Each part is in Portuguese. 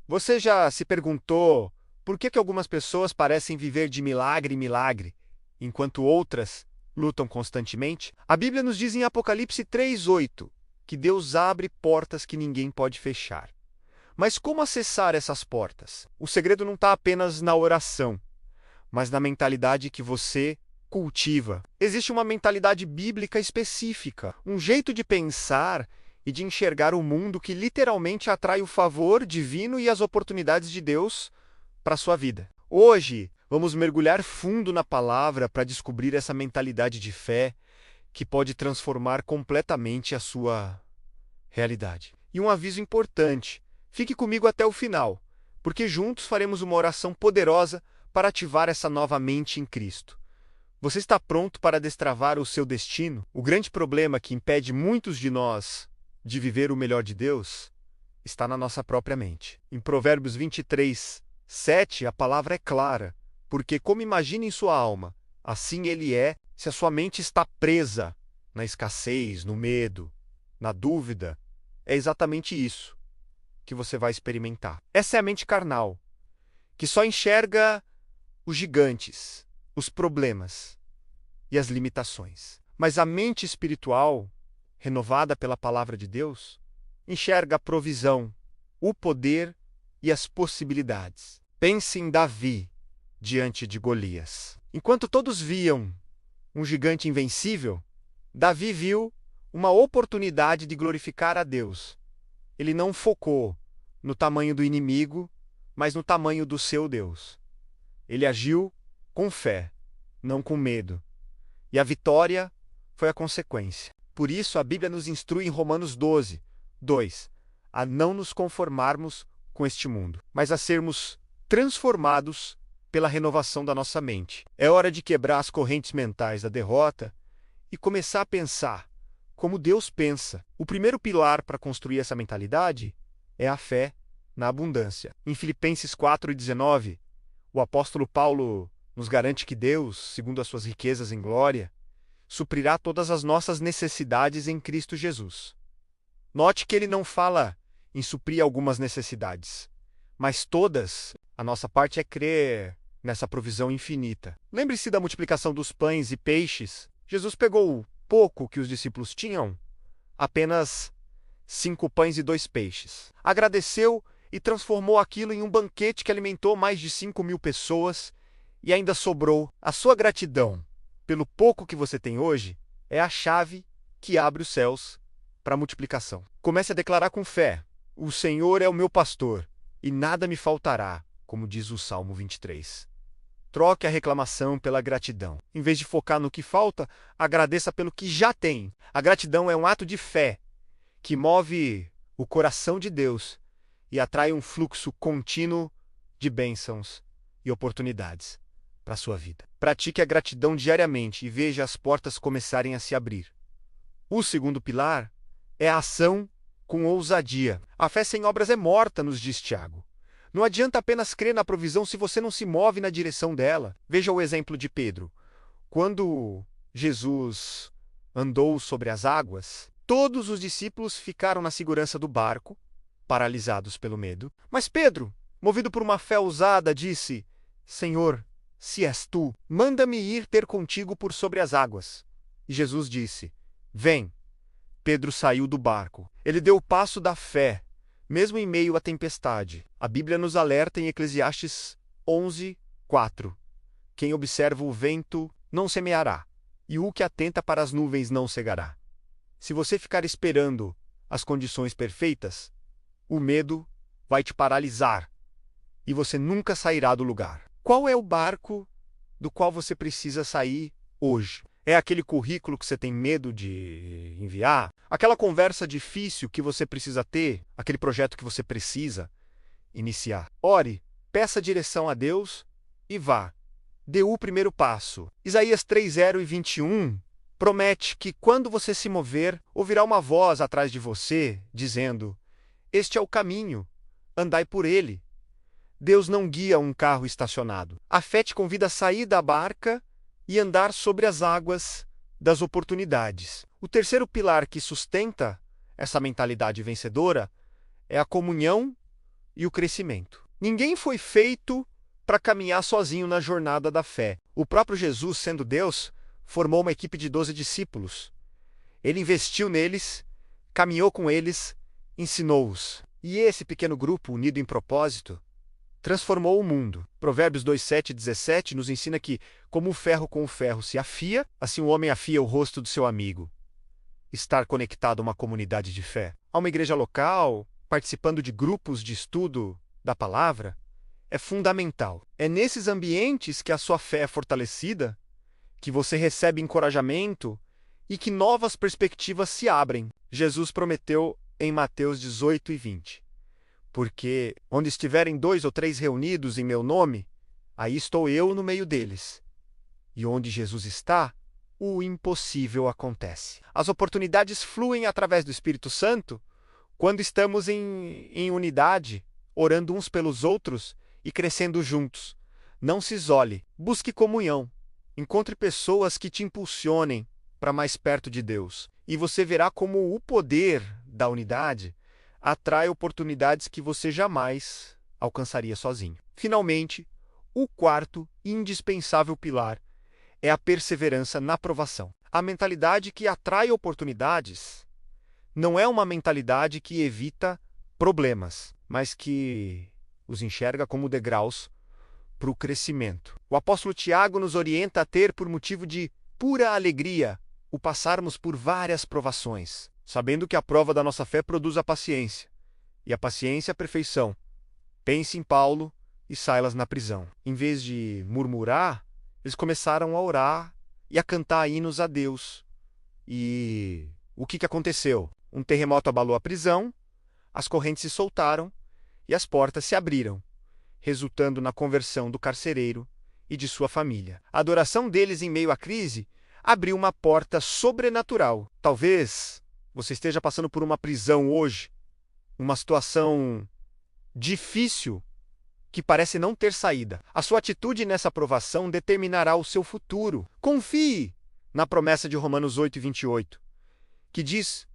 Você já se perguntou por que algumas pessoas parecem viver de milagre em milagre, enquanto outras lutam constantemente? A Bíblia nos diz em Apocalipse 3:8 que Deus abre portas que ninguém pode fechar. Mas como acessar essas portas? O segredo não está apenas na oração, mas na mentalidade que você cultiva. Existe uma mentalidade bíblica específica, um jeito de pensar e de enxergar o mundo que literalmente atrai o favor divino e as oportunidades de Deus para a sua vida. Hoje, vamos mergulhar fundo na palavra para descobrir essa mentalidade de fé que pode transformar completamente a sua realidade. E um aviso importante: fique comigo até o final, porque juntos faremos uma oração poderosa para ativar essa nova mente em Cristo. Você está pronto para destravar o seu destino? O grande problema que impede muitos de nós de viver o melhor de Deus está na nossa própria mente. Em Provérbios 23:7, a palavra é clara, porque como imagina em sua alma, assim ele é. Se a sua mente está presa na escassez, no medo, na dúvida, é exatamente isso que você vai experimentar. Essa é a mente carnal, que só enxerga os gigantes, os problemas e as limitações. Mas a mente espiritual, renovada pela palavra de Deus, enxerga a provisão, o poder e as possibilidades. Pense em Davi diante de Golias. Enquanto todos viam um gigante invencível, Davi viu uma oportunidade de glorificar a Deus. Ele não focou no tamanho do inimigo, mas no tamanho do seu Deus. Ele agiu com fé, não com medo. E a vitória foi a consequência. Por isso, a Bíblia nos instrui em Romanos 12:2, a não nos conformarmos com este mundo, mas a sermos transformados pela renovação da nossa mente. É hora de quebrar as correntes mentais da derrota e começar a pensar como Deus pensa. O primeiro pilar para construir essa mentalidade é a fé na abundância. Em Filipenses 4:19, o apóstolo Paulo nos garante que Deus, segundo as suas riquezas em glória, suprirá todas as nossas necessidades em Cristo Jesus. Note que ele não fala em suprir algumas necessidades, mas todas. A nossa parte é crer nessa provisão infinita. Lembre-se da multiplicação dos pães e peixes. Jesus pegou o pouco que os discípulos tinham, apenas 5 pães e 2 peixes. Agradeceu e transformou aquilo em um banquete que alimentou mais de 5.000 pessoas e ainda sobrou. A sua gratidão pelo pouco que você tem hoje é a chave que abre os céus para a multiplicação. Comece a declarar com fé: o Senhor é o meu pastor e nada me faltará, como diz o Salmo 23. Troque a reclamação pela gratidão. Em vez de focar no que falta, agradeça pelo que já tem. A gratidão é um ato de fé que move o coração de Deus e atrai um fluxo contínuo de bênçãos e oportunidades para a sua vida. Pratique a gratidão diariamente e veja as portas começarem a se abrir. O segundo pilar é a ação com ousadia. A fé sem obras é morta, nos diz Tiago. Não adianta apenas crer na provisão se você não se move na direção dela. Veja o exemplo de Pedro. Quando Jesus andou sobre as águas, todos os discípulos ficaram na segurança do barco, paralisados pelo medo. Mas Pedro, movido por uma fé ousada, disse: Senhor, se és tu, manda-me ir ter contigo por sobre as águas. E Jesus disse: Vem. Pedro saiu do barco. Ele deu o passo da fé, mesmo em meio à tempestade. A Bíblia nos alerta em Eclesiastes 11:4. Quem observa o vento não semeará, e o que atenta para as nuvens não cegará. Se você ficar esperando as condições perfeitas, o medo vai te paralisar e você nunca sairá do lugar. Qual é o barco do qual você precisa sair hoje? É aquele currículo que você tem medo de enviar? Aquela conversa difícil que você precisa ter? Aquele projeto que você precisa iniciar? Ore, peça direção a Deus e vá. Dê o primeiro passo. Isaías 3:0-21 promete que quando você se mover, ouvirá uma voz atrás de você, dizendo: Este é o caminho, andai por ele. Deus não guia um carro estacionado. A fé te convida a sair da barca e andar sobre as águas das oportunidades. O terceiro pilar que sustenta essa mentalidade vencedora é a comunhão e o crescimento. Ninguém foi feito para caminhar sozinho na jornada da fé. O próprio Jesus, sendo Deus, formou uma equipe de 12 discípulos. Ele investiu neles, caminhou com eles, ensinou-os. E esse pequeno grupo, unido em propósito, transformou o mundo. Provérbios 2:7 e 17 nos ensina que, como o ferro com o ferro se afia, assim o homem afia o rosto do seu amigo. Estar conectado a uma comunidade de fé, a uma igreja local, participando de grupos de estudo da palavra, é fundamental. É nesses ambientes que a sua fé é fortalecida, que você recebe encorajamento e que novas perspectivas se abrem. Jesus prometeu em Mateus 18 e 20. Porque onde estiverem 2 ou 3 reunidos em meu nome, aí estou eu no meio deles. E onde Jesus está, o impossível acontece. As oportunidades fluem através do Espírito Santo quando estamos em unidade, orando uns pelos outros e crescendo juntos. Não se isole, busque comunhão. Encontre pessoas que te impulsionem para mais perto de Deus. E você verá como o poder da unidade atrai oportunidades que você jamais alcançaria sozinho. Finalmente, o quarto e indispensável pilar é a perseverança na provação. A mentalidade que atrai oportunidades não é uma mentalidade que evita problemas, mas que os enxerga como degraus para o crescimento. O apóstolo Tiago nos orienta a ter, por motivo de pura alegria, o passarmos por várias provações, sabendo que a prova da nossa fé produz a paciência, e a paciência a perfeição. Pense em Paulo e Silas na prisão. Em vez de murmurar, eles começaram a orar e a cantar hinos a Deus. E o que aconteceu? Um terremoto abalou a prisão, as correntes se soltaram e as portas se abriram, resultando na conversão do carcereiro e de sua família. A adoração deles em meio à crise abriu uma porta sobrenatural. Talvez você esteja passando por uma prisão hoje, uma situação difícil que parece não ter saída. A sua atitude nessa provação determinará o seu futuro. Confie na promessa de Romanos 8:28, que diz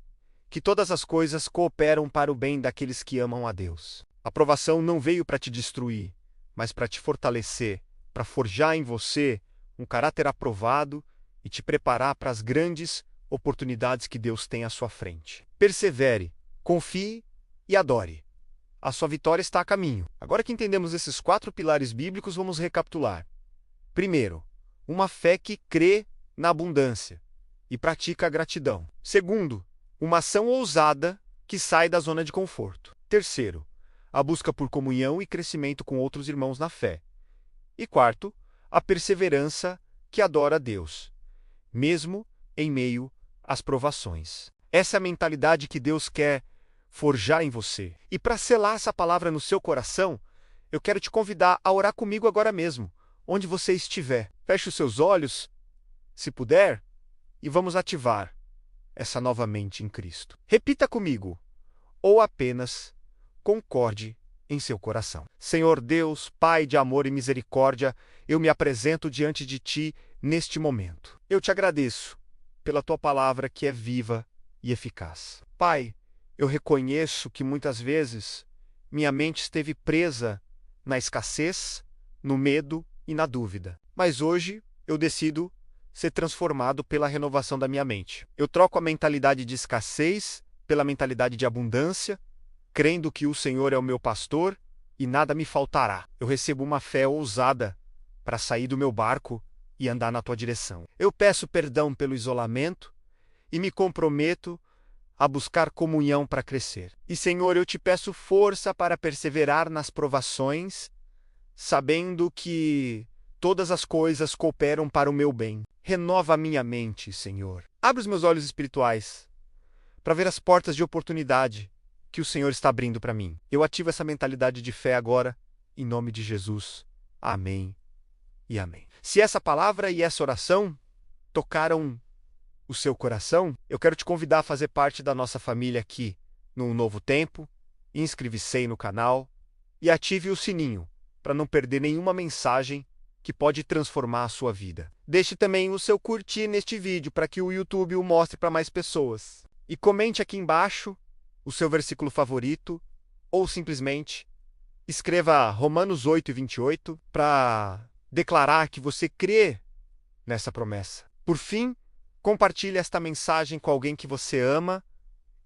que todas as coisas cooperam para o bem daqueles que amam a Deus. A provação não veio para te destruir, mas para te fortalecer, para forjar em você um caráter aprovado e te preparar para as grandes oportunidades que Deus tem à sua frente. Persevere, confie e adore. A sua vitória está a caminho. Agora que entendemos esses 4 pilares bíblicos, vamos recapitular. Primeiro, uma fé que crê na abundância e pratica a gratidão. Segundo, uma ação ousada que sai da zona de conforto. Terceiro, a busca por comunhão e crescimento com outros irmãos na fé. E quarto, a perseverança que adora a Deus, mesmo em meio às provações. Essa é a mentalidade que Deus quer forjar em você. E para selar essa palavra no seu coração, eu quero te convidar a orar comigo agora mesmo, onde você estiver. Feche os seus olhos, se puder, e vamos ativar essa nova mente em Cristo. Repita comigo, ou apenas concorde em seu coração. Senhor Deus, Pai de amor e misericórdia, eu me apresento diante de Ti neste momento. Eu te agradeço pela Tua palavra que é viva e eficaz. Pai, eu reconheço que muitas vezes minha mente esteve presa na escassez, no medo e na dúvida. Mas hoje eu decido ser transformado pela renovação da minha mente. Eu troco a mentalidade de escassez pela mentalidade de abundância, crendo que o Senhor é o meu pastor e nada me faltará. Eu recebo uma fé ousada para sair do meu barco e andar na Tua direção. Eu peço perdão pelo isolamento e me comprometo a buscar comunhão para crescer. E, Senhor, eu te peço força para perseverar nas provações, sabendo que todas as coisas cooperam para o meu bem. Renova a minha mente, Senhor. Abre os meus olhos espirituais para ver as portas de oportunidade que o Senhor está abrindo para mim. Eu ativo essa mentalidade de fé agora, em nome de Jesus. Amém e amém. Se essa palavra e essa oração tocaram o seu coração, eu quero te convidar a fazer parte da nossa família aqui no Novo Tempo. Inscreva-se no canal e ative o sininho para não perder nenhuma mensagem que pode transformar a sua vida. Deixe também o seu curtir neste vídeo para que o YouTube o mostre para mais pessoas. E comente aqui embaixo o seu versículo favorito ou simplesmente Escreva Romanos 8:28 para declarar que você crê nessa promessa. Por fim, compartilhe esta mensagem com alguém que você ama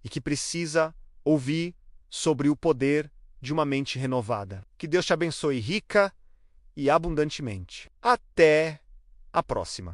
e que precisa ouvir sobre o poder de uma mente renovada. Que Deus te abençoe rica e abundantemente. Até a próxima!